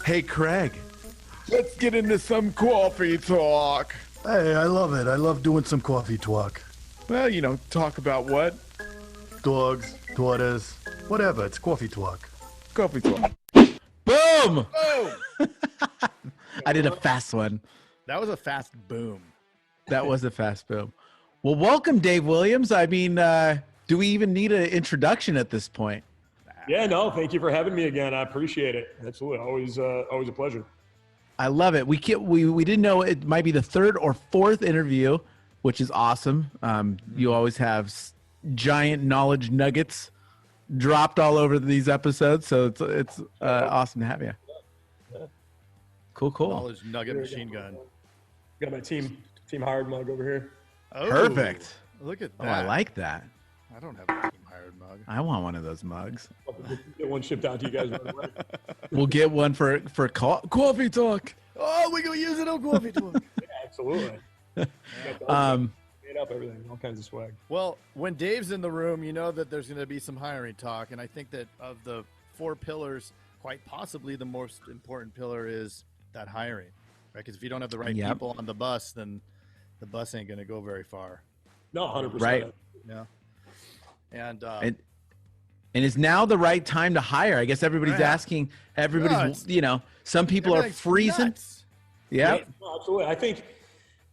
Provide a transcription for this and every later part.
Hey, Craig. Let's get into some coffee talk. Hey, I love it. I love doing some coffee talk. Well, talk about what? Dogs, daughters, whatever. It's coffee talk. Coffee talk. Boom! Oh! I did a fast one. That was a fast boom. That was a fast boom. Well, welcome, Dave Williams. I mean, do we even need an introduction at this point? Yeah, no, thank you for having me again. I appreciate it. Absolutely. Always a pleasure. I love it. We didn't know it might be the third or fourth interview, which is awesome. You always have giant knowledge nuggets dropped all over these episodes, so it's awesome to have you. Yeah. Cool. Knowledge nugget machine gun. Got my team hired mug over here. Oh, Perfect. Look at Oh, that. I like that. I don't have a team hired mug. I want one of those mugs. I'll get one shipped out to you guys right away. We'll get one for coffee talk. Oh, we gonna use it on coffee talk. Yeah, absolutely. Made up everything, all kinds of swag. Well, when Dave's in the room, you know that there's going to be some hiring talk, and I think that of the four pillars, quite possibly the most important pillar is that hiring, right? Because if you don't have the right people on the bus, then the bus ain't going to go very far. No, 100%. Right. Yeah. And is now the right time to hire? I guess everybody's asking. Everybody's, some people are freezing. nuts. Yeah. No, absolutely. I think,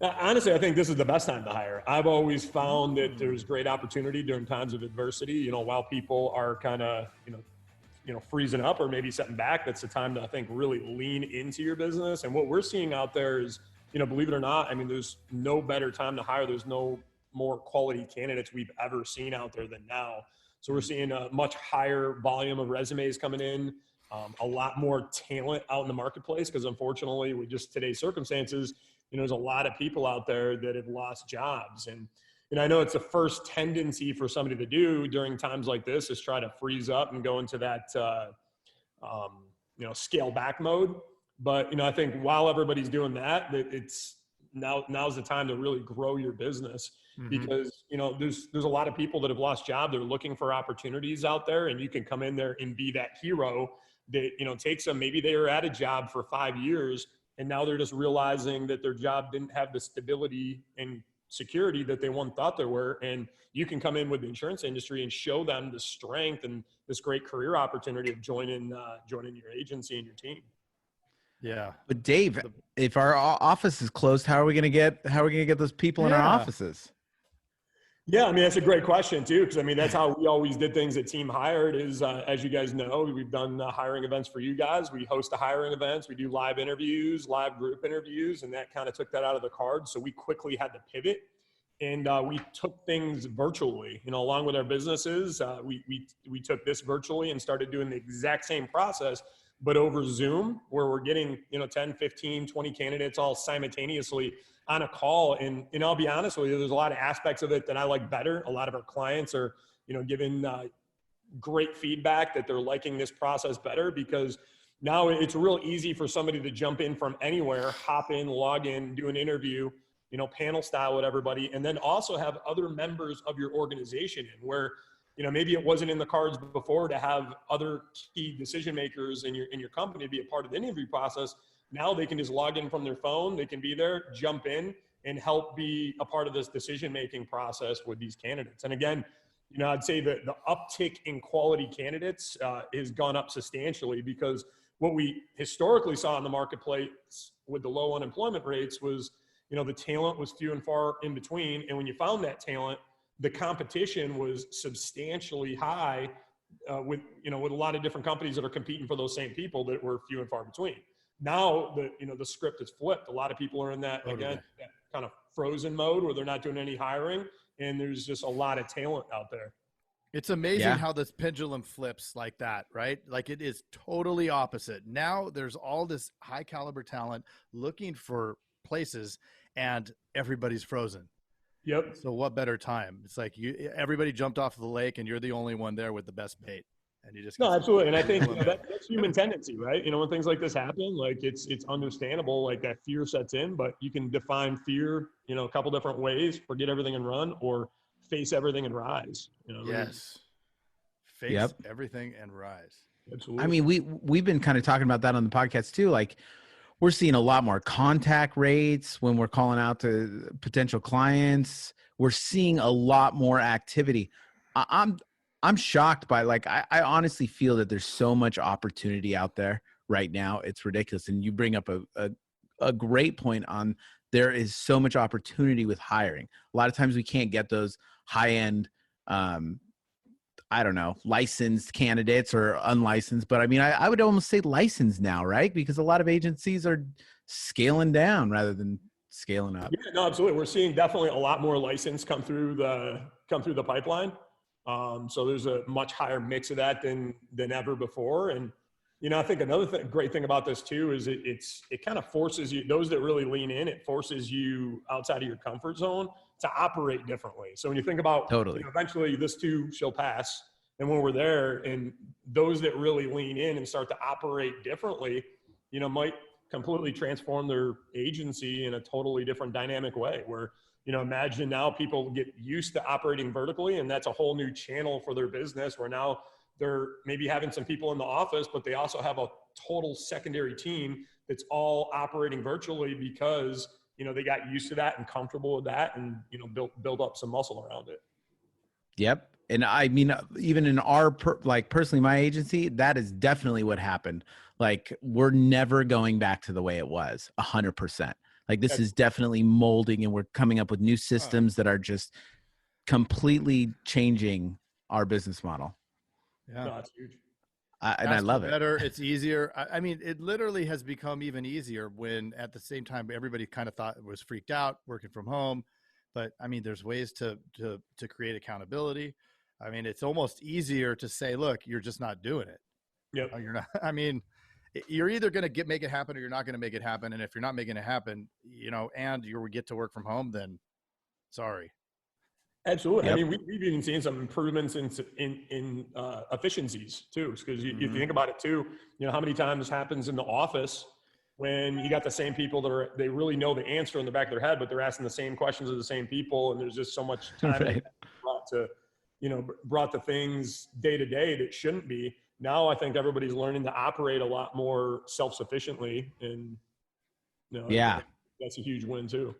honestly, I think this is the best time to hire. I've always found that there's great opportunity during times of adversity. While people are kind of, freezing up or maybe setting back, that's the time to, I think, really lean into your business. And what we're seeing out there is, believe it or not, I mean, there's no better time to hire. There's no more quality candidates we've ever seen out there than now. So we're seeing a much higher volume of resumes coming in, a lot more talent out in the marketplace, because unfortunately with just today's circumstances, there's a lot of people out there that have lost jobs. And I know it's the first tendency for somebody to do during times like this is try to freeze up and go into that, scale back mode. But, I think while everybody's doing that, now's the time to really grow your business, because, there's a lot of people that have lost jobs. They're looking for opportunities out there, and you can come in there and be that hero that, takes them. Maybe they were at a job for 5 years and now they're just realizing that their job didn't have the stability and security that they once thought there were. And you can come in with the insurance industry and show them the strength and this great career opportunity of joining your agency and your team. Yeah. But Dave, if our office is closed, how are we going to get those people in our offices? Yeah, I mean, that's a great question too, because I mean, that's how we always did things at Team Hired is, as you guys know, we've done hiring events for you guys. We host the hiring events. We do live interviews, live group interviews, and that kind of took that out of the cards. So we quickly had to pivot, and we took things virtually, along with our businesses. We took this virtually and started doing the exact same process, but over Zoom, where we're getting, 10, 15, 20 candidates all simultaneously on a call. And I'll be honest with you, there's a lot of aspects of it that I like better. A lot of our clients are, giving great feedback that they're liking this process better, because now it's real easy for somebody to jump in from anywhere, hop in, log in, do an interview, panel style with everybody, and then also have other members of your organization in where, maybe it wasn't in the cards before to have other key decision makers in your company be a part of the interview process. Now they can just log in from their phone. They can be there, jump in, and help be a part of this decision-making process with these candidates. And again, I'd say that the uptick in quality candidates has gone up substantially, because what we historically saw in the marketplace with the low unemployment rates was, the talent was few and far in between. And when you found that talent, the competition was substantially high with a lot of different companies that are competing for those same people that were few and far between. Now the script is flipped. A lot of people are in that that kind of frozen mode where they're not doing any hiring, and there's just a lot of talent out there. It's amazing how this pendulum flips like that, right? Like it is totally opposite. Now there's all this high caliber talent looking for places, and everybody's frozen. Yep. So what better time? It's like everybody jumped off the lake, and you're the only one there with the best bait. And you just absolutely. And I think that's human tendency, right? When things like this happen, like it's understandable, like that fear sets in, but you can define fear, a couple different ways: forget everything and run, or face everything and rise. Yes. Face everything and rise. Absolutely. I mean, we've been kind of talking about that on the podcast too. Like, we're seeing a lot more contact rates when we're calling out to potential clients. We're seeing a lot more activity. I'm shocked by, like, I honestly feel that there's so much opportunity out there right now. It's ridiculous. And you bring up a great point on, there is so much opportunity with hiring. A lot of times we can't get those high end, I don't know, licensed candidates or unlicensed, but I mean, I would almost say licensed now, right? Because a lot of agencies are scaling down rather than scaling up. Yeah, no, absolutely. We're seeing definitely a lot more license come through the pipeline. So there's a much higher mix of that than ever before. And I think another great thing about this too is it kind of forces you, those that really lean in, it forces you outside of your comfort zone to operate differently. So when you think about, Totally. eventually this too shall pass. And when we're there, and those that really lean in and start to operate differently, might completely transform their agency in a totally different dynamic way where, imagine now people get used to operating vertically, and that's a whole new channel for their business where now they're maybe having some people in the office, but they also have a total secondary team that's all operating virtually because, they got used to that and comfortable with that and, build up some muscle around it. Yep. And I mean, even in our, personally, my agency, that is definitely what happened. Like, we're never going back to the way it was 100%. Like, this is definitely molding, and we're coming up with new systems that are just completely changing our business model. Yeah. No, that's huge. And I love it. Better, it's easier. I mean, it literally has become even easier when at the same time everybody kind of thought it was freaked out working from home. But I mean, there's ways to create accountability. I mean, it's almost easier to say, look, you're just not doing it. Yep. You're not. I mean, you're either going to make it happen or you're not going to make it happen. And if you're not making it happen, and you get to work from home, then sorry. Absolutely. Yep. I mean, we've even seen some improvements in efficiencies too, because if you think about it too, how many times happens in the office when you got the same people that they really know the answer in the back of their head, but they're asking the same questions of the same people, and there's just so much time Right. brought to things day to day that shouldn't be. Now I think everybody's learning to operate a lot more self-sufficiently, and Yeah. that's a huge win too.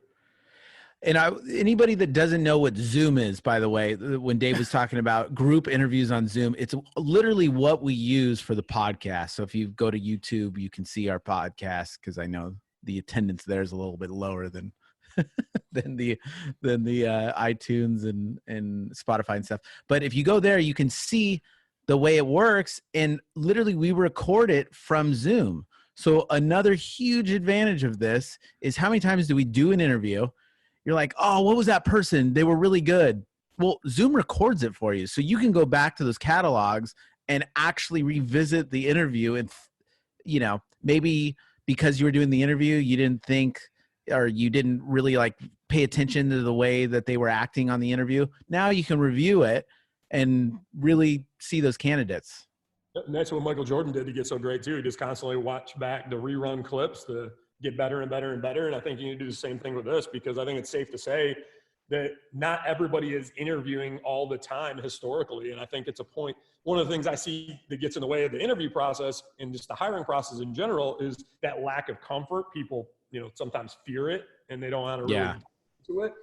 And anybody that doesn't know what Zoom is, by the way, when Dave was talking about group interviews on Zoom, it's literally what we use for the podcast. So if you go to YouTube, you can see our podcast, because I know the attendance there is a little bit lower than than the iTunes and Spotify and stuff. But if you go there, you can see the way it works, and literally we record it from Zoom. So another huge advantage of this is, how many times do we do an interview? You're like, oh, what was that person? They were really good. Well, Zoom records it for you. So you can go back to those catalogs and actually revisit the interview. And, maybe because you were doing the interview, you didn't think, or you didn't really pay attention to the way that they were acting on the interview. Now you can review it and really see those candidates. And that's what Michael Jordan did to get so great too. He just constantly watch back the rerun clips to get better and better and better. And I think you need to do the same thing with this, because I think it's safe to say that not everybody is interviewing all the time historically. And I think it's a point. One of the things I see that gets in the way of the interview process and just the hiring process in general is that lack of comfort. People, sometimes fear it, and they don't want to really do it.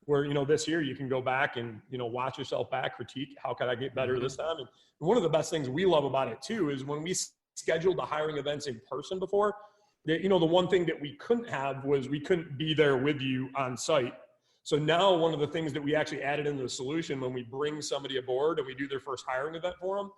Where, this year you can go back and, watch yourself back, critique, how can I get better this time? And one of the best things we love about it too is when we scheduled the hiring events in person before, the one thing that we couldn't have was we couldn't be there with you on site. So now one of the things that we actually added into the solution when we bring somebody aboard and we do their first hiring event for them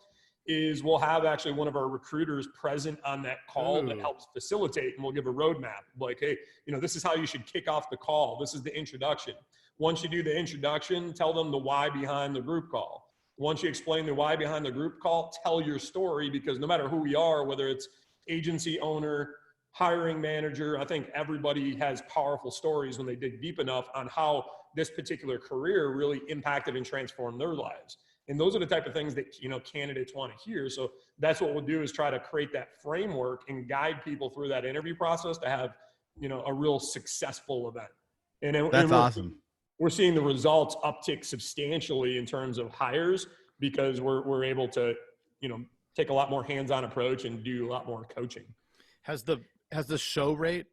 is we'll have actually one of our recruiters present on that call that helps facilitate, and we'll give a roadmap like, hey, this is how you should kick off the call. This is the introduction. Once you do the introduction, tell them the why behind the group call. Once you explain the why behind the group call, tell your story, because no matter who we are, whether it's agency owner, hiring manager, I think everybody has powerful stories when they dig deep enough on how this particular career really impacted and transformed their lives. And those are the type of things that, candidates want to hear. So that's what we'll do, is try to create that framework and guide people through that interview process to have, a real successful event. That's awesome. We're seeing the results uptick substantially in terms of hires, because we're able to, take a lot more hands-on approach and do a lot more coaching. Has the show rate,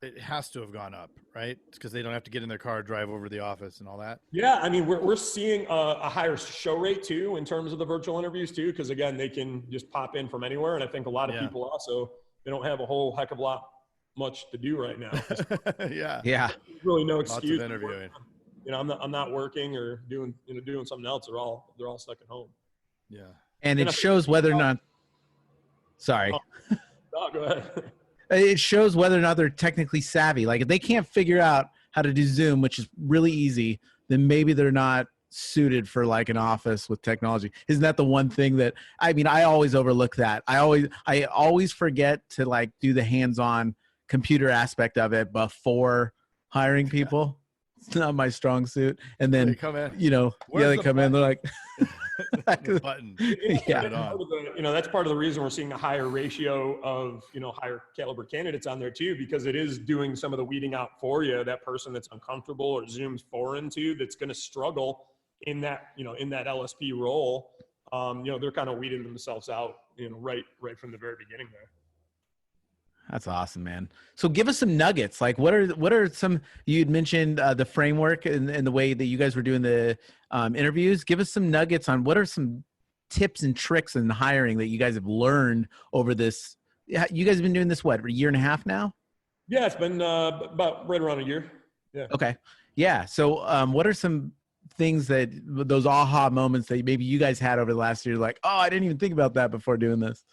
it has to have gone up, right? Because they don't have to get in their car, drive over to the office and all that. Yeah, I mean, we're seeing a higher show rate too in terms of the virtual interviews too, because again, they can just pop in from anywhere, and I think a lot of people also, they don't have a whole heck of a lot much to do right now. Yeah. There's really no excuse. Lots of interviewing. You know, I'm not working or doing something else. They're all stuck at home. Yeah. And it shows whether or not. Sorry. Oh, go ahead. It shows whether or not they're technically savvy. Like if they can't figure out how to do Zoom, which is really easy, then maybe they're not suited for like an office with technology. Isn't that the one thing that, I mean, I always overlook that. I always forget to like do the hands-on computer aspect of it before hiring people. It's not my strong suit. And then, They come in. you know, Where's they the come in, they're like, The button. Yeah. Turn it on. You know, that's part of the reason we're seeing a higher ratio of, you know, higher caliber candidates on there too, because it is doing some of the weeding out for you, that person that's uncomfortable or Zoom's foreign to, that's going to struggle in that, you know, in that LSP role. You know, they're kind of weeding themselves out, you know, right from the very beginning there. That's awesome, man. So give us some nuggets. Like what are some, you'd mentioned the framework and the way that you guys were doing the interviews. Give us some nuggets on what are some tips and tricks in hiring that you guys have learned over this. You guys have been doing this, what, a year and a half now? Yeah, it's been about right around a year. Yeah. Okay. Yeah. So what are some things that those aha moments that maybe you guys had over the last year, like, oh, I didn't even think about that before doing this?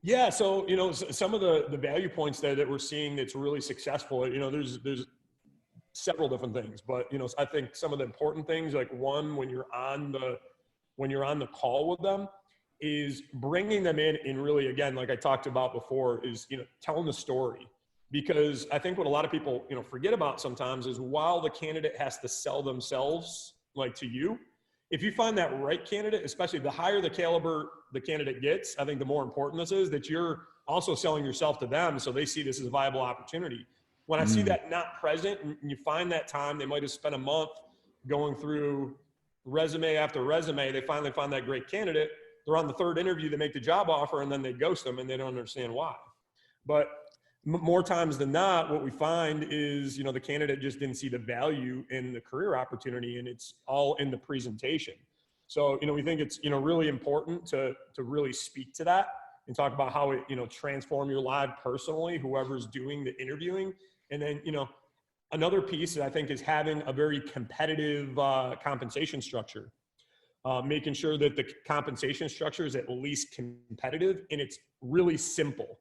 Yeah, so, you know, some of the value points that we're seeing that's really successful, you know, there's several different things, but, you know, I think some of the important things, like one, when you're on the call with them, is bringing them in and really, again, like I talked about before, is, you know, telling the story. Because I think what a lot of people, you know, forget about sometimes is while the candidate has to sell themselves, like to you, if you find that right candidate, especially the higher the caliber the candidate gets, I think the more important this is, that you're also selling yourself to them so they see this as a viable opportunity. When I see that not present, and you find that time, they might have spent a month going through resume after resume, they finally find that great candidate, they're on the third interview, they make the job offer, and then they ghost them and they don't understand why. But more times than not, what we find is, you know, the candidate just didn't see the value in the career opportunity, and it's all in the presentation. So, you know, we think it's, you know, really important to really speak to that and talk about how it, you know, transform your life personally, whoever's doing the interviewing. And then, you know, another piece that I think is having a very competitive compensation structure, making sure that the compensation structure is at least competitive and it's really simple.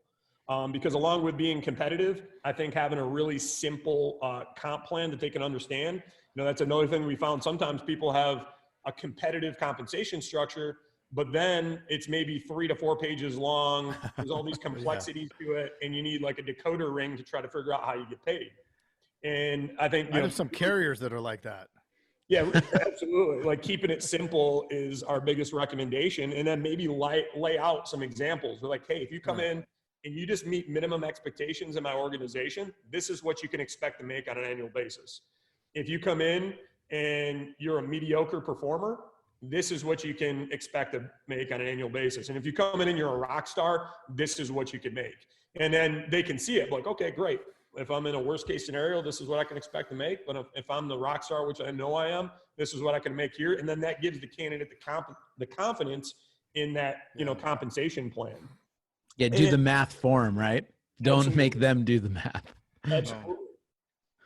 Because along with being competitive, I think having a really simple comp plan that they can understand, you know, that's another thing we found. Sometimes people have a competitive compensation structure, but then it's maybe 3 to 4 pages long. There's all these complexities to it, and you need like a decoder ring to try to figure out how you get paid. And I think, you know, have some carriers that are like that. Yeah, absolutely. Like keeping it simple is our biggest recommendation. And then maybe lay out some examples. We're like, hey, if you come in and you just meet minimum expectations in my organization, this is what you can expect to make on an annual basis. If you come in and you're a mediocre performer, this is what you can expect to make on an annual basis. And if you come in and you're a rock star, this is what you can make. And then they can see it like, okay, great. If I'm in a worst case scenario, this is what I can expect to make. But if I'm the rock star, which I know I am, this is what I can make here. And then that gives the candidate the confidence in that, you know, compensation plan. Yeah, do the math for them, right? Don't make them do the math. Absolutely.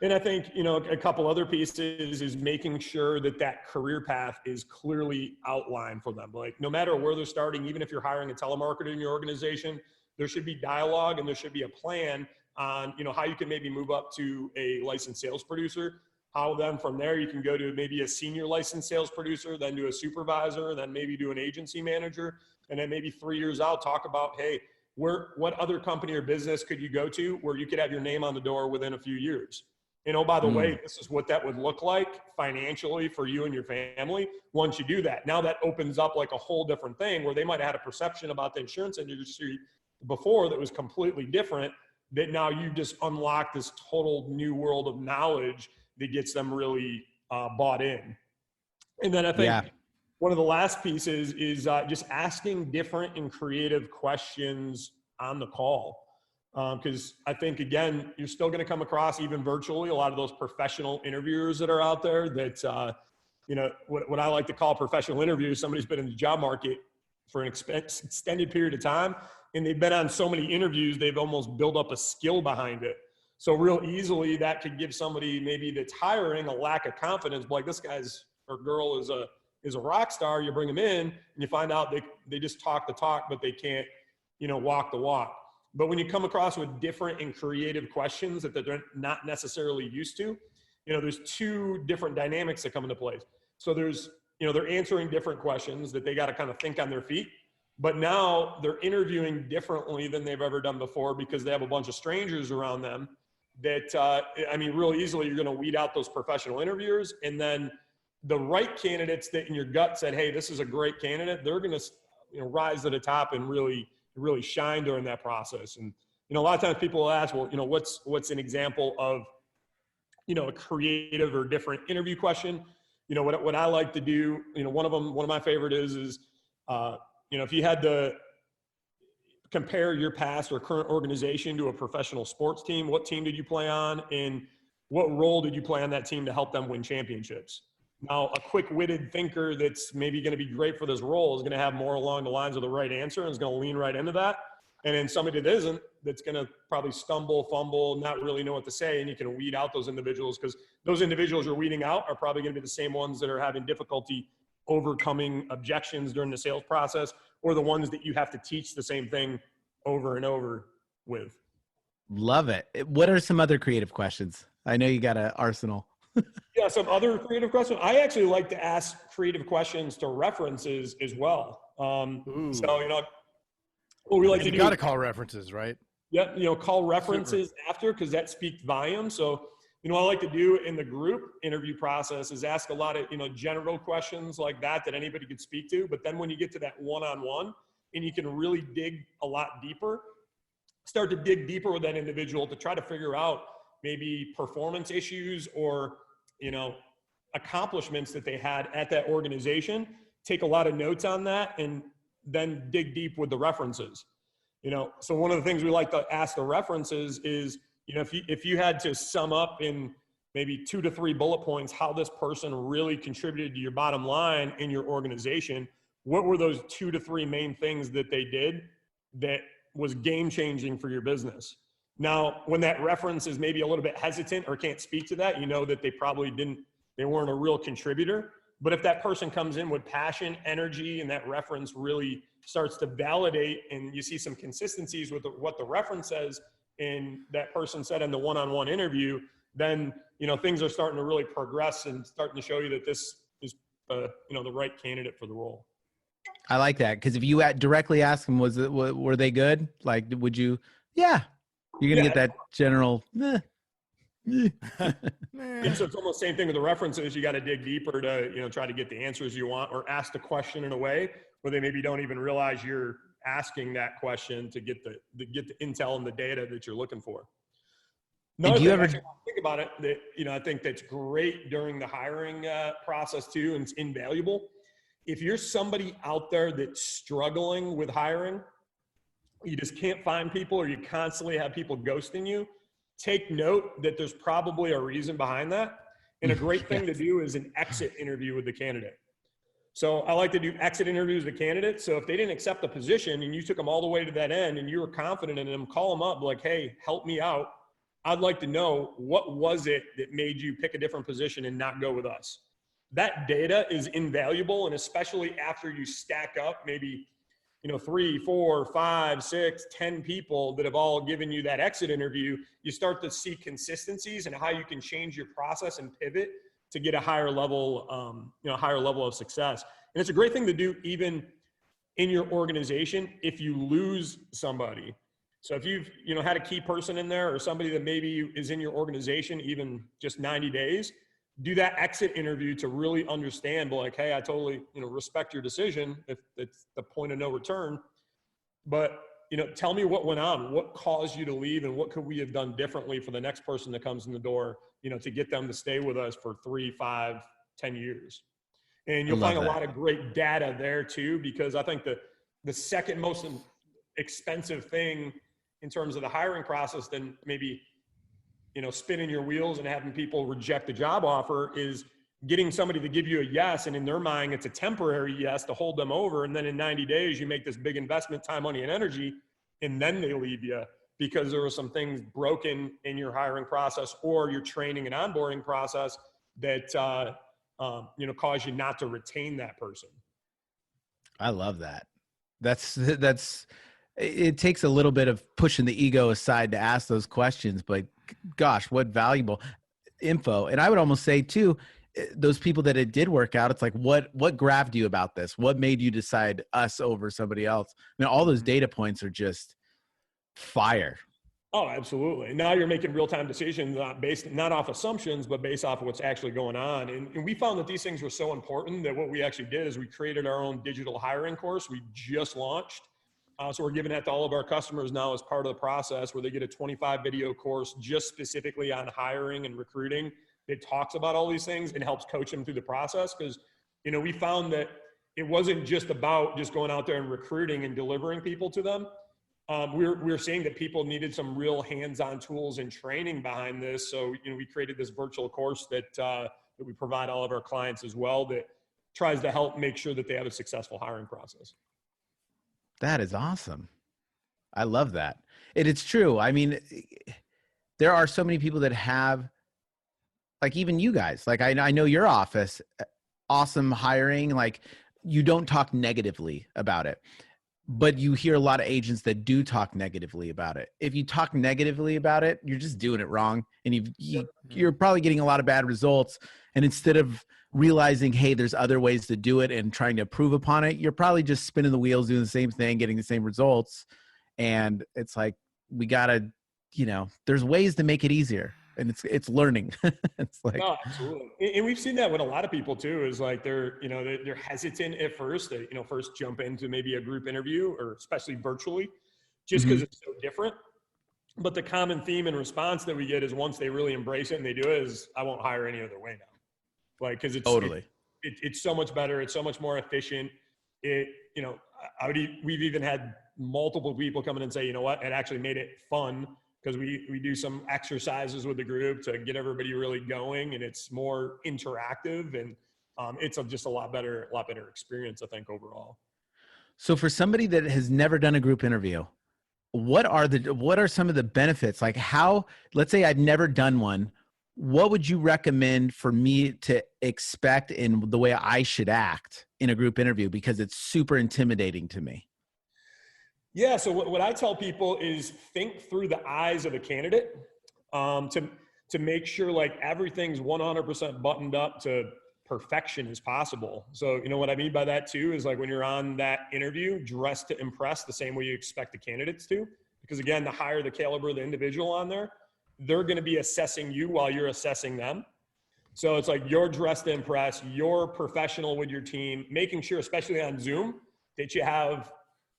And I think, you know, a couple other pieces is making sure that that career path is clearly outlined for them. Like no matter where they're starting, even if you're hiring a telemarketer in your organization, there should be dialogue and there should be a plan on, you know, how you can maybe move up to a licensed sales producer, how then from there you can go to maybe a senior licensed sales producer, then to a supervisor, then maybe do an agency manager. And then maybe 3 years out, talk about, hey, what other company or business could you go to where you could have your name on the door within a few years? And oh, by the way, this is what that would look like financially for you and your family once you do that. Now that opens up like a whole different thing where they might have had a perception about the insurance industry before that was completely different, that now you just unlock this total new world of knowledge that gets them really bought in. And then I think one of the last pieces is just asking different and creative questions on the call. Because I think, again, you're still going to come across, even virtually, a lot of those professional interviewers that are out there that, you know, what I like to call professional interviewers, somebody's been in the job market for an extended period of time, and they've been on so many interviews, they've almost built up a skill behind it. So real easily that could give somebody maybe that's hiring a lack of confidence, like this guy's or girl is a rock star. You bring them in and you find out they just talk the talk, but they can't, you know, walk the walk. But when you come across with different and creative questions that they're not necessarily used to, you know, there's two different dynamics that come into place. So there's, you know, they're answering different questions that they got to kind of think on their feet, but now they're interviewing differently than they've ever done before because they have a bunch of strangers around them that, I mean, real easily you're going to weed out those professional interviewers, and then the right candidates that in your gut said, hey, this is a great candidate, they're going to, you know, rise to the top and really shine during that process. And, you know, a lot of times people will ask, well, you know, what's an example of, you know, a creative or different interview question? You know, what I like to do, you know, one of my favorite is, you know, if you had to compare your past or current organization to a professional sports team, what team did you play on and what role did you play on that team to help them win championships? Now, a quick-witted thinker that's maybe going to be great for this role is going to have more along the lines of the right answer and is going to lean right into that. And then somebody that isn't, that's going to probably stumble, fumble, not really know what to say, and you can weed out those individuals, because those individuals you're weeding out are probably going to be the same ones that are having difficulty overcoming objections during the sales process, or the ones that you have to teach the same thing over and over with. Love it. What are some other creative questions? I know you got an arsenal. Yeah, some other creative questions. I actually like to ask creative questions to references as well. So, you know, what we like to do. You got to call references, right? Yeah, you know, call references after, because that speaks volumes. So, you know, what I like to do in the group interview process is ask a lot of, you know, general questions like that anybody could speak to. But then when you get to that one-on-one and you can really dig a lot deeper, start to dig deeper with that individual to try to figure out maybe performance issues or, you know, accomplishments that they had at that organization, take a lot of notes on that, and then dig deep with the references. You know, so one of the things we like to ask the references is, you know, if you had to sum up in maybe 2 to 3 bullet points how this person really contributed to your bottom line in your organization, what were those 2 to 3 main things that they did that was game changing for your business? Now, when that reference is maybe a little bit hesitant or can't speak to that, you know that they weren't a real contributor. But if that person comes in with passion, energy, and that reference really starts to validate, and you see some consistencies with what the reference says and that person said in the one-on-one interview, then, you know, things are starting to really progress and starting to show you that this is, you know, the right candidate for the role. I like that, because if you directly ask them, were they good? Like, would you? Yeah, you're gonna get that general. And so it's almost the same thing with the references. You got to dig deeper to, you know, try to get the answers you want, or ask the question in a way where they maybe don't even realize you're asking that question to get the intel and the data that you're looking for. Another thing, actually, think about it, that, you know, I think that's great during the hiring process too, and it's invaluable. If you're somebody out there that's struggling with hiring, you just can't find people, or you constantly have people ghosting you, take note that there's probably a reason behind that. And a great thing to do is an exit interview with the candidate. So I like to do exit interviews with the candidate. So if they didn't accept the position and you took them all the way to that end and you were confident in them, call them up like, hey, help me out. I'd like to know, what was it that made you pick a different position and not go with us? That data is invaluable. And especially after you stack up maybe, you know, 3, 4, 5, 6, 10 people that have all given you that exit interview, you start to see consistencies and how you can change your process and pivot to get a higher level, higher level of success. And it's a great thing to do even in your organization if you lose somebody. So if you've, you know, had a key person in there, or somebody that maybe is in your organization even just 90 days, do that exit interview to really understand, like, hey, I totally, you know, respect your decision if it's the point of no return, but, you know, tell me what went on, what caused you to leave, and what could we have done differently for the next person that comes in the door, you know, to get them to stay with us for 3, 5, 10 years. And you'll find a lot of great data there too, because I think the second most expensive thing in terms of the hiring process than maybe, spinning your wheels and having people reject the job offer is getting somebody to give you a yes. And in their mind, it's a temporary yes to hold them over. And then in 90 days, you make this big investment, time, money, and energy, and then they leave you because there were some things broken in your hiring process or your training and onboarding process that, cause you not to retain that person. I love that. It takes a little bit of pushing the ego aside to ask those questions, but gosh, what valuable info. And I would almost say too, those people that it did work out, it's like, what grabbed you about this? What made you decide us over somebody else? I mean, all those data points are just fire. Oh, absolutely. Now you're making real-time decisions not off assumptions, but based off of what's actually going on. And we found that these things were so important that what we actually did is we created our own digital hiring course. We just launched. So we're giving that to all of our customers now as part of the process, where they get a 25 video course just specifically on hiring and recruiting. It talks about all these things and helps coach them through the process. Because, we found that it wasn't just about just going out there and recruiting and delivering people to them. We're seeing that people needed some real hands-on tools and training behind this. So, we created this virtual course that we provide all of our clients as well, that tries to help make sure that they have a successful hiring process. That is awesome. I love that. It's true. I mean, there are so many people that have, like, even you guys, like I know your office, awesome hiring, like you don't talk negatively about it, but you hear a lot of agents that do talk negatively about it. If you talk negatively about it, you're just doing it wrong. And you're probably getting a lot of bad results. And instead of realizing, hey, there's other ways to do it and trying to improve upon it, you're probably just spinning the wheels, doing the same thing, getting the same results. And it's like, we gotta, there's ways to make it easier. And it's learning. It's like, no, absolutely. And we've seen that with a lot of people too, is like they're hesitant at first to, first jump into maybe a group interview, or especially virtually, just because it's so different. But the common theme and response that we get is, once they really embrace it and they do it, is, I won't hire any other way now. Like, cause it's totally, it's so much better. It's so much more efficient. We've even had multiple people come in and say, you know what, it actually made it fun, because we do some exercises with the group to get everybody really going, and it's more interactive, and it's just a lot better experience, I think, overall. So for somebody that has never done a group interview, what are some of the benefits? Like, let's say I've never done one. What would you recommend for me to expect in the way I should act in a group interview? Because it's super intimidating to me. Yeah. So what I tell people is, think through the eyes of the candidate, to make sure like everything's 100% buttoned up to perfection as possible. So, what I mean by that too is, like, when you're on that interview, dress to impress the same way you expect the candidates to, because again, the higher the caliber of the individual on there, they're going to be assessing you while you're assessing them. So it's like, you're dressed to impress, you're professional with your team, making sure, especially on Zoom, that you have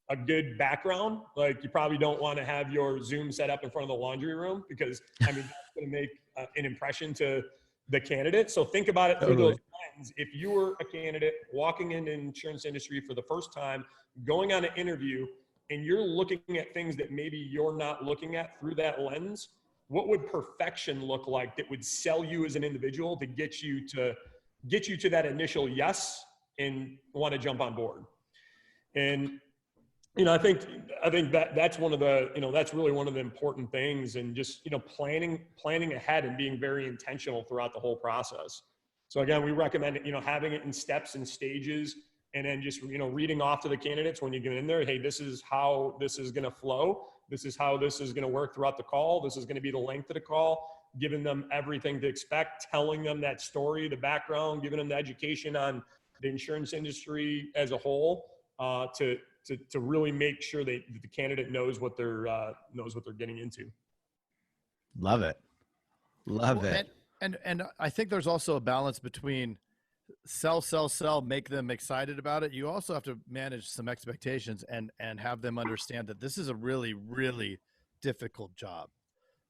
a good background. Like, you probably don't want to have your Zoom set up in front of the laundry room, because that's going to make an impression to the candidate. So think about it through those lens. If you were a candidate walking into the insurance industry for the first time, going on an interview, and you're looking at things that maybe you're not looking at through that lens, what would perfection look like that would sell you as an individual to get you to that initial yes and want to jump on board? And I think that's one of the, that's really one of the important things, and just, planning ahead and being very intentional throughout the whole process. So again, we recommend, having it in steps and stages, and then just, reading off to the candidates when you get in there, hey, this is how this is going to flow. This is how this is going to work throughout the call. This is going to be the length of the call, giving them everything to expect, telling them that story, the background, giving them the education on the insurance industry as a whole, to really make sure that the candidate knows what they're getting into. Love it. Love it. And I think there's also a balance between sell, make them excited about it. You also have to manage some expectations and have them understand that this is a really, really difficult job,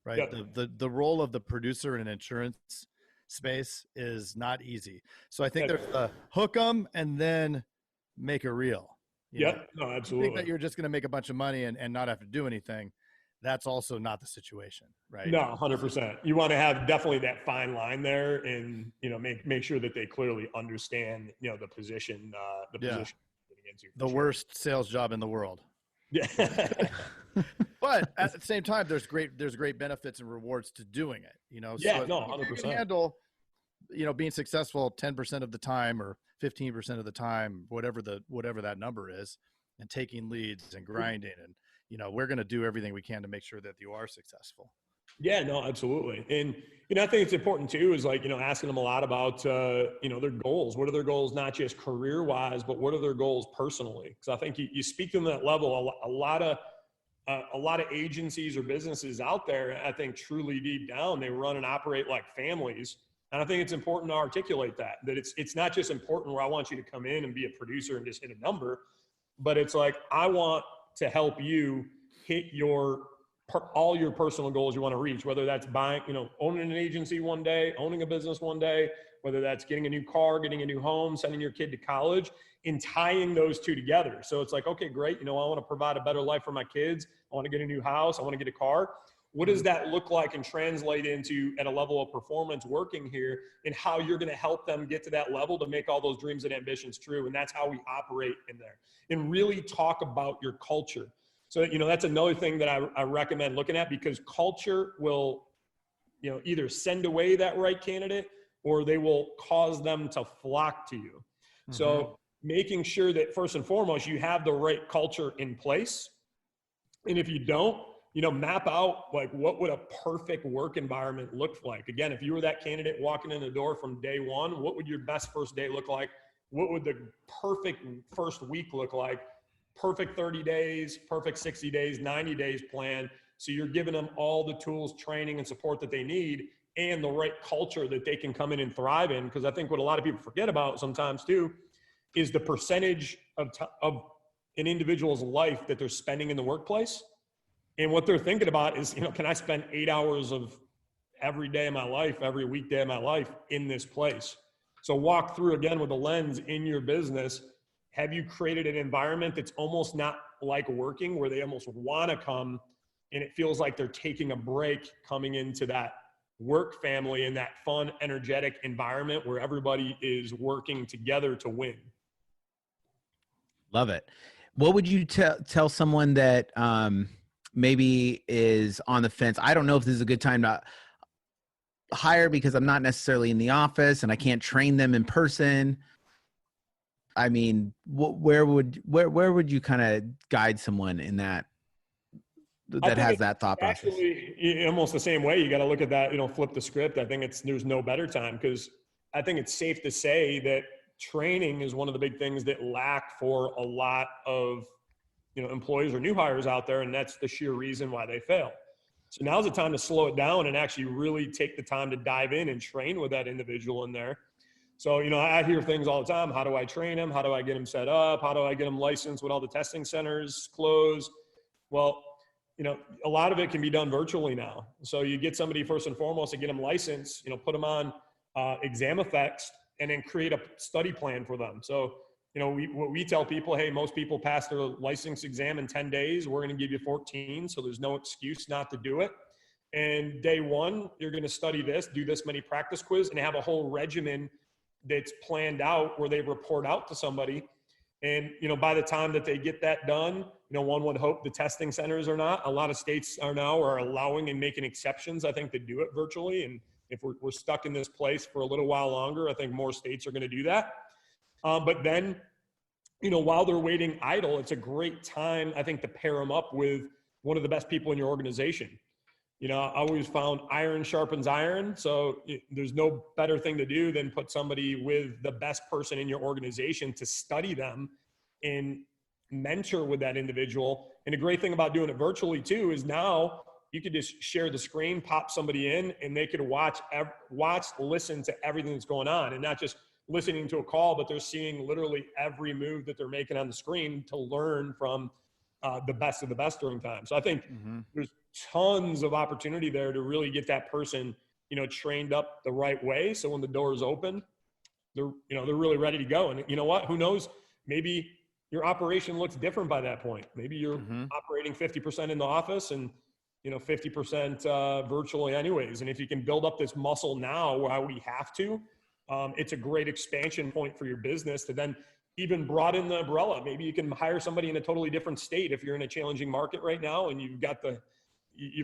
right? Yep. The role of the producer in an insurance space is not easy. So I think there's the hook 'em and then make it real. Yep. No, You think absolutely. that you're just going to make a bunch of money and not have to do anything. That's also not the situation, right? No, 100%. You want to have definitely that fine line there, and make sure that they clearly understand the position position. The worst sales job in the world. Yeah. But at the same time, there's great benefits and rewards to doing it. Yeah, so no, if you 100%. can handle, being successful 10% of the time or 15% of the time, whatever that number is, and taking leads and grinding, and we're going to do everything we can to make sure that you are successful. Yeah, no, absolutely. And, I think it's important too, is asking them a lot about, their goals. What are their goals, not just career wise, but what are their goals personally? Because I think you speak to them at that level. A lot of agencies or businesses out there, I think truly deep down, they run and operate like families. And I think it's important to articulate that it's not just important where I want you to come in and be a producer and just hit a number, but it's like, I want to help you hit all your personal goals you want to reach, whether that's buying, owning an agency one day, owning a business one day, whether that's getting a new car, getting a new home, sending your kid to college, and tying those two together. So it's like, okay, great. I want to provide a better life for my kids. I want to get a new house. I want to get a car. What does that look like and translate into at a level of performance working here, and how you're going to help them get to that level to make all those dreams and ambitions true? And that's how we operate in there, and really talk about your culture. So, that's another thing that I recommend looking at, because culture will, either send away that right candidate, or they will cause them to flock to you. Mm-hmm. So making sure that first and foremost, you have the right culture in place. And if you don't, map out what would a perfect work environment look like? Again, if you were that candidate walking in the door from day one, what would your best first day look like? What would the perfect first week look like? Perfect 30 days, perfect 60 days, 90 days plan. So you're giving them all the tools, training, and support that they need, and the right culture that they can come in and thrive in. Because I think what a lot of people forget about sometimes too is the percentage of an individual's life that they're spending in the workplace. And what they're thinking about is, can I spend 8 hours of every day of my life, every weekday of my life in this place? So walk through again with a lens in your business. Have you created an environment that's almost not like working, where they almost want to come and it feels like they're taking a break coming into that work family and that fun, energetic environment where everybody is working together to win? Love it. What would you tell someone that maybe is on the fence? I don't know if this is a good time to hire because I'm not necessarily in the office and I can't train them in person. I mean, where would you kind of guide someone in that has that thought process? Actually, almost the same way. You got to look at that, flip the script. I think there's no better time, because I think it's safe to say that training is one of the big things that lack for a lot of, employees or new hires out there. And that's the sheer reason why they fail. So now's the time to slow it down and actually really take the time to dive in and train with that individual in there. So, I hear things all the time. How do I train them? How do I get them set up? How do I get them licensed with all the testing centers closed? Well, a lot of it can be done virtually now. So you get somebody first and foremost to get them licensed, put them on exam effects, and then create a study plan for them. So, what we tell people, hey, most people pass their license exam in 10 days. We're going to give you 14. So there's no excuse not to do it. And day one, you're going to study this, do this many practice quiz, and have a whole regimen that's planned out where they report out to somebody. And, by the time that they get that done, one would hope the testing centers are not. A lot of states are allowing and making exceptions, I think, to do it virtually. And if we're stuck in this place for a little while longer, I think more states are going to do that. But then, while they're waiting idle, it's a great time, I think, to pair them up with one of the best people in your organization. I always found iron sharpens iron. So there's no better thing to do than put somebody with the best person in your organization to study them and mentor with that individual. And the great thing about doing it virtually too is now you could just share the screen, pop somebody in, and they could listen to everything that's going on, and not just listening to a call, but they're seeing literally every move that they're making on the screen to learn from the best of the best during time. So I think there's tons of opportunity there to really get that person, trained up the right way. So when the doors open, they're really ready to go. And you know what, who knows, maybe your operation looks different by that point. Maybe you're operating 50% in the office and 50% virtually anyways. And if you can build up this muscle now while we have to, it's a great expansion point for your business to then even broaden the umbrella. Maybe you can hire somebody in a totally different state if you're in a challenging market right now and you've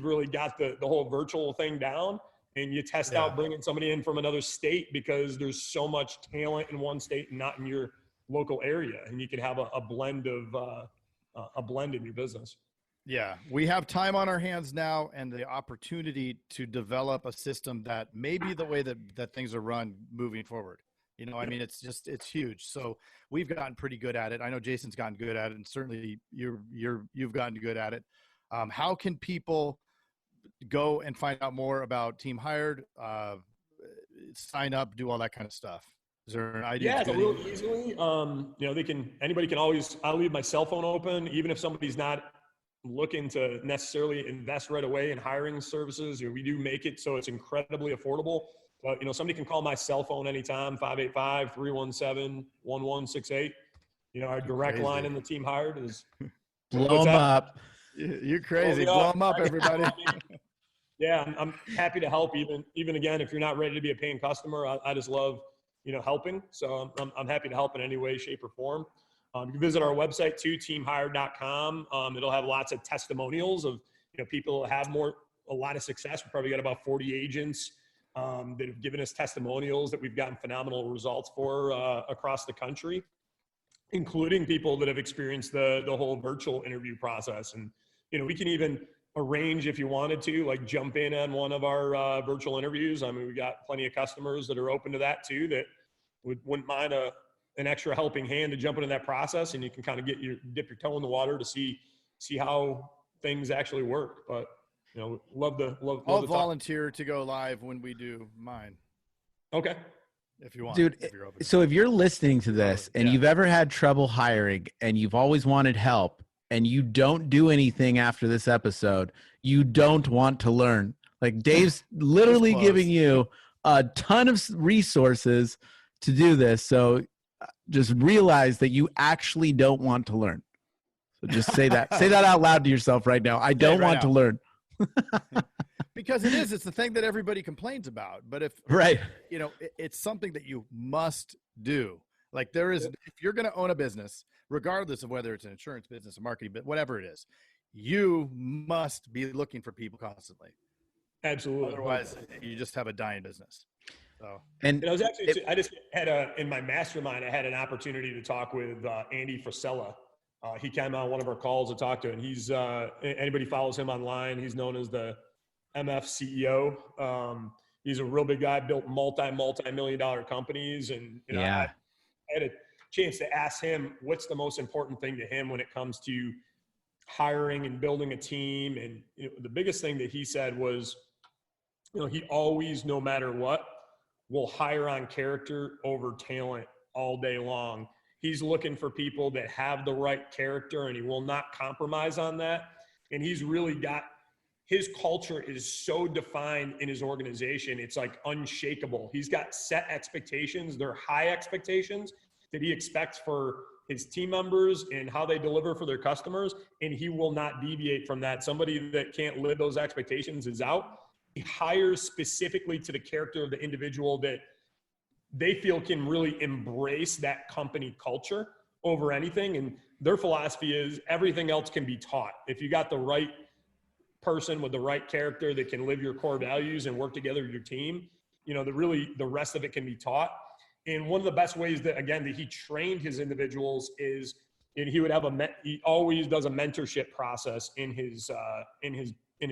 really got the whole virtual thing down, and you test out bringing somebody in from another state because there's so much talent in one state and not in your local area, and you can have a blend in your business. Yeah, we have time on our hands now and the opportunity to develop a system that may be the way that things are run moving forward. I mean, it's huge. So we've gotten pretty good at it. I know Jason's gotten good at it, and certainly you've gotten good at it. How can people go and find out more about Team Hired, sign up, do all that kind of stuff? Is there an idea? Yeah, so real easily. Anybody can always, I'll leave my cell phone open, even if somebody's not looking to necessarily invest right away in hiring services. We do make it so it's incredibly affordable. But, somebody can call my cell phone anytime, 585-317-1168. Our direct line in the Team Hired is blow them up. You're crazy. Blow them up, everybody. Yeah, I'm happy to help. Even again, if you're not ready to be a paying customer, I just love, helping. So I'm happy to help in any way, shape, or form. You can visit our website too, teamhired.com. It'll have lots of testimonials of people that have a lot of success. We probably got about 40 agents that have given us testimonials that we've gotten phenomenal results for across the country, including people that have experienced the whole virtual interview process. And we can even arrange, if you wanted to, like jump in on one of our virtual interviews. I mean, we got plenty of customers that are open to that too, that wouldn't mind an extra helping hand to jump into that process, and you can kind of dip your toe in the water to see how things actually work. But love I'll volunteer to go live when we do mine. Okay. If you want, dude. So if you're listening to this and you've ever had trouble hiring and you've always wanted help and you don't do anything after this episode, you don't want to learn. Like Dave's literally giving you a ton of resources to do this. So just realize that you actually don't want to learn. So just say that out loud to yourself right now. I don't want to learn. Because it's the thing that everybody complains about. But if it's something that you must do. Like if you're going to own a business, regardless of whether it's an insurance business, a marketing, but whatever it is, you must be looking for people constantly. Absolutely. Otherwise, you just have a dying business. So, and I was I just had in my mastermind, I had an opportunity to talk with Andy Frisella. He came on one of our calls to talk to, and he's anybody follows him online, he's known as the MF CEO. He's a real big guy, built multi-million-dollar companies, and I had a chance to ask him what's the most important thing to him when it comes to hiring and building a team. And the biggest thing that he said was, he always, no matter what, will hire on character over talent all day long. He's looking for people that have the right character, and he will not compromise on that. And he's really got, his culture is so defined in his organization. It's like unshakable. He's got set expectations. They're high expectations that he expects for his team members and how they deliver for their customers. And he will not deviate from that. Somebody that can't live those expectations is out. He hires specifically to the character of the individual that they feel can really embrace that company culture over anything. And their philosophy is everything else can be taught. If you got the right person with the right character that can live your core values and work together with your team, the rest of it can be taught. And one of the best ways that he trained his individuals is, he would have he always does a mentorship process in his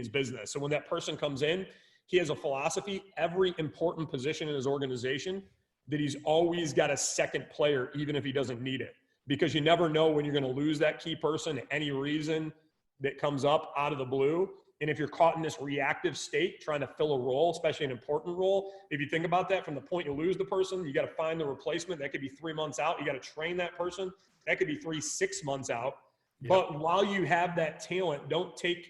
business. So when that person comes in, he has a philosophy, every important position in his organization, that he's always got a second player, even if he doesn't need it, because you never know when you're going to lose that key person, any reason that comes up out of the blue. And if you're caught in this reactive state, trying to fill a role, especially an important role, if you think about that, from the point you lose the person, you got to find the replacement. That could be 3 months out. You got to train that person. That could be 6 months out. Yep. But while you have that talent, don't take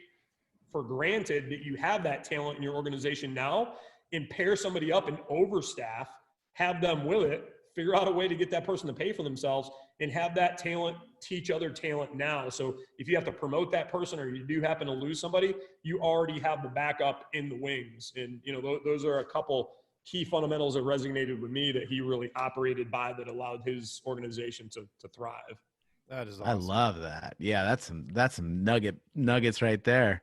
for granted that you have that talent in your organization now, and pair somebody up and overstaff, have them with it, figure out a way to get that person to pay for themselves, and have that talent teach other talent now. So if you have to promote that person or you do happen to lose somebody, you already have the backup in the wings. And, those are a couple key fundamentals that resonated with me that he really operated by that allowed his organization to thrive. That is awesome. I love that. Yeah, that's some nuggets right there.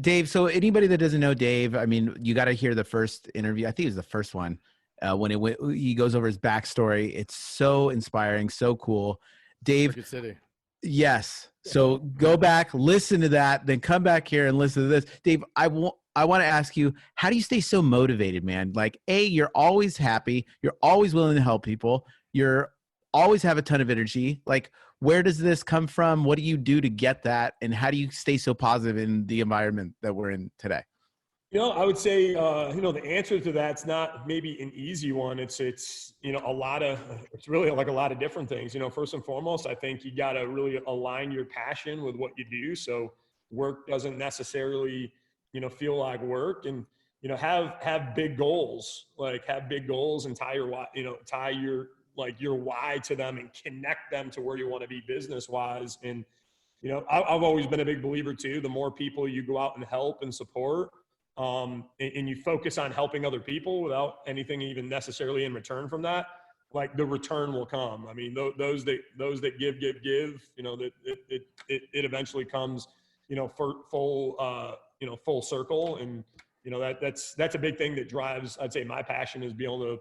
Dave, so anybody that doesn't know Dave, I mean, you got to hear the first interview. I think it was the first one when he goes over his backstory. It's so inspiring, so cool. Dave, Wicked City. Yes. So go back, listen to that, then come back here and listen to this. Dave, I want to ask you, how do you stay so motivated, man? Like, you're always happy. You're always willing to help people. You're always have a ton of energy. Like, where does this come from? What do you do to get that? And how do you stay so positive in the environment that we're in today? I would say, the answer to that's not maybe an easy one. It's really like a lot of different things. First and foremost, I think you got to really align your passion with what you do. So work doesn't necessarily, feel like work, and, have big goals, and tie your your why to them and connect them to where you want to be business wise. And, I've always been a big believer too. The more people you go out and help and support, and you focus on helping other people without anything even necessarily in return from that, like the return will come. I mean, those that give, that it eventually comes, full circle. And, that's a big thing that drives, I'd say, my passion is being able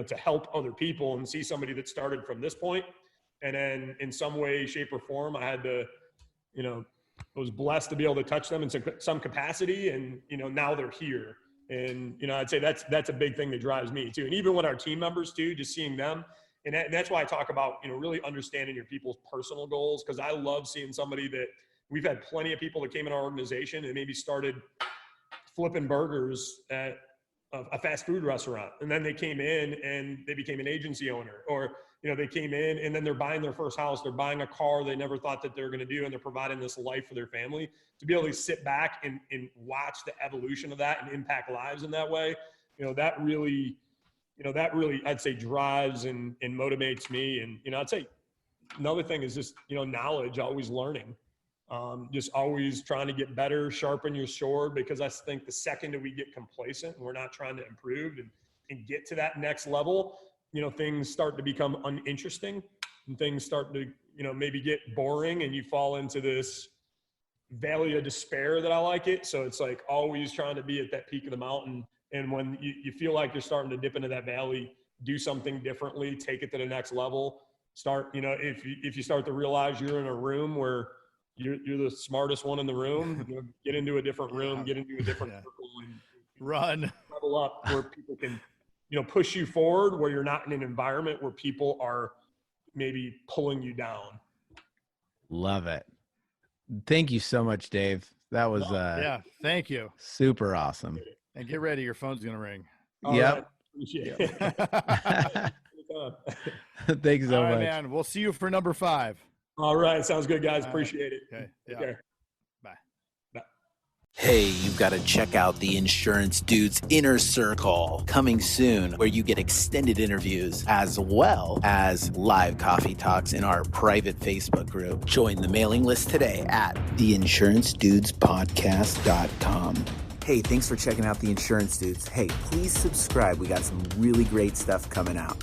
to help other people and see somebody that started from this point. And then in some way, shape or form, I had to, I was blessed to be able to touch them in some capacity, and, now they're here. And, I'd say that's a big thing that drives me too. And even with our team members too, just seeing them. And that's why I talk about, really understanding your people's personal goals. Cause I love seeing somebody that we've had plenty of people that came in our organization and maybe started flipping burgers at a fast food restaurant. And then they came in and they became an agency owner, or, they came in and then they're buying their first house. They're buying a car they never thought that they were going to do. And they're providing this life for their family. To be able to sit back and watch the evolution of that and impact lives in that way, that really, I'd say drives and motivates me. And, I'd say another thing is just, knowledge, always learning, just always trying to get better, sharpen your sword, because I think the second that we get complacent and we're not trying to improve and get to that next level, things start to become uninteresting and things start to, maybe get boring, and you fall into this valley of despair that I like it. So it's like always trying to be at that peak of the mountain. And when you feel like you're starting to dip into that valley, do something differently, take it to the next level. Start, if you start to realize you're in a room where you're the smartest one in the room, get into a different room, get into a different circle, and run, level up where people can, push you forward, where you're not in an environment where people are maybe pulling you down. Love it. Thank you so much, Dave. That was thank you. Super awesome. And get ready, your phone's gonna ring. Yep. Right. Thanks so much, man. We'll see you for number 5. All right, sounds good, guys. Appreciate it. Okay. Yeah. Okay. Bye. Hey, you've got to check out the Insurance Dudes Inner Circle coming soon, where you get extended interviews as well as live coffee talks in our private Facebook group. Join the mailing list today at theinsurancedudespodcast.com. Hey, thanks for checking out the Insurance Dudes. Hey, please subscribe. We got some really great stuff coming out.